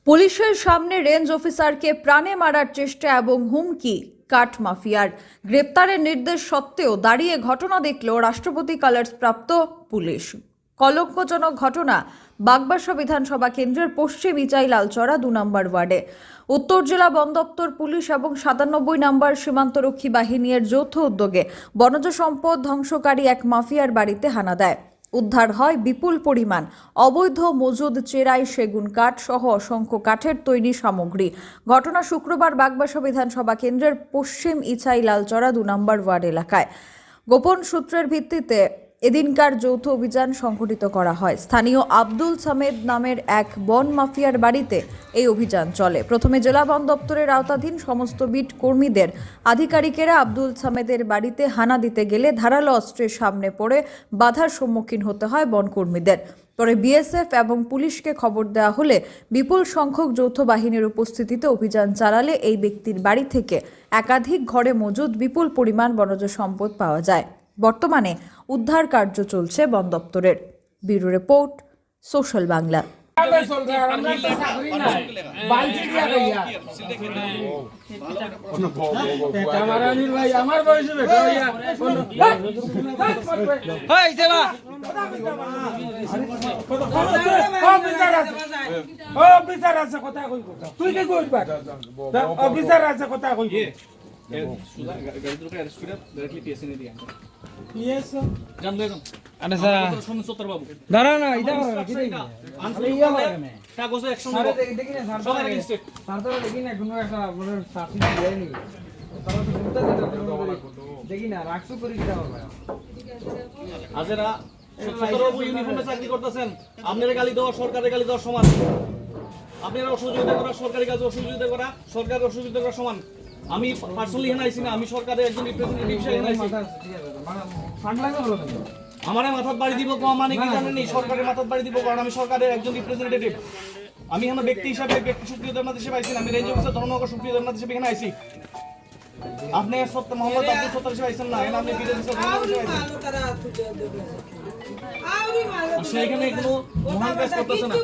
পুলিশের সামনে রেঞ্জ অফিসারকে প্রাণে মারার চেষ্টা এবং হুমকি কাঠ মাফিয়ার। গ্রেপ্তারের নির্দেশ সত্ত্বেও দাঁড়িয়ে ঘটনা দেখল রাষ্ট্রপতি কালার্স প্রাপ্ত পুলিশ। কলঙ্কজনক ঘটনা বাগবাসা বিধানসভা কেন্দ্রের পশ্চিম ইচাই লালচড়া 2 নম্বর ওয়ার্ডে। উত্তর জেলা বন দপ্তর পুলিশ এবং 97 নম্বর সীমান্তরক্ষী বাহিনীর যৌথ উদ্যোগে বনজ সম্পদ ধ্বংসকারী এক মাফিয়ার বাড়িতে হানা দেয়। উদ্ধার হয় বিপুল পরিমাণ অবৈধ মজুদ চেরাই সেগুন কাঠ সহ অসংখ্য কাঠের তৈরি সামগ্রী। ঘটনা শুক্রবার বাগবাসা বিধানসভা কেন্দ্রের পশ্চিম ইচাই লালচড়া 2 নম্বর ওয়ার্ড এলাকায়। গোপন সূত্রের ভিত্তিতে এদিনকার যৌথ অভিযান সংঘটিত করা হয়। স্থানীয় আব্দুল সামেদ নামের এক বন মাফিয়ার বাড়িতে এই অভিযান চলে। প্রথমে জেলা বন দপ্তরের আওতাধীন সমস্ত বিট কর্মীদের আধিকারিকেরা আব্দুল সামেদের বাড়িতে হানা দিতে গেলে ধারালো অস্ত্রের সামনে পড়ে বাধার সম্মুখীন হতে হয় বনকর্মীদের। পরে বিএসএফ এবং পুলিশকে খবর দেওয়া হলে বিপুল সংখ্যক যৌথ বাহিনীর উপস্থিতিতে অভিযান চালালে এই ব্যক্তির বাড়ি থেকে একাধিক ঘরে মজুদ বিপুল পরিমাণ বনজ সম্পদ পাওয়া যায়। বর্তমানে উদ্ধার কার্য চলছে বন দপ্তরের। Bureau report, social Bangla. আপনারা গালি দেওয়া সরকারের গালি দেওয়া সমান। আপনারা অসহযোগিতা করা সরকারি কাজে অসহযোগিতা করা সরকারের অসহযোগিতা করা সমান। আমি পার্সোনালি এখানে আইছি না, আমি সরকারের একজন রিপ্রেজেন্টেটিভ হিসেবে এখানে আইছি। আমারে মাথার বাড়ি দিব কোয়া মানে কি জানেন? সরকারের মাথার বাড়ি দিব, কারণ আমি সরকারের একজন রিপ্রেজেন্টেটিভ। আমি এখানে ব্যক্তি হিসাবে সুপ্রিয় দেবনাথ হিসেবে আইছি না, আমি রেঞ্জ অফিসার ধর্মনগর সুপ্রিয় দেবনাথ হিসেবে এখানে আইছি। আপনি সত্য মোহাম্মদ আব্দুল সত্তার হিসেবে আইছেন না, এখানে আপনি বিরোধী হিসেবে আইছেন। এখানে কোনো মহান কাজ করতেছে না।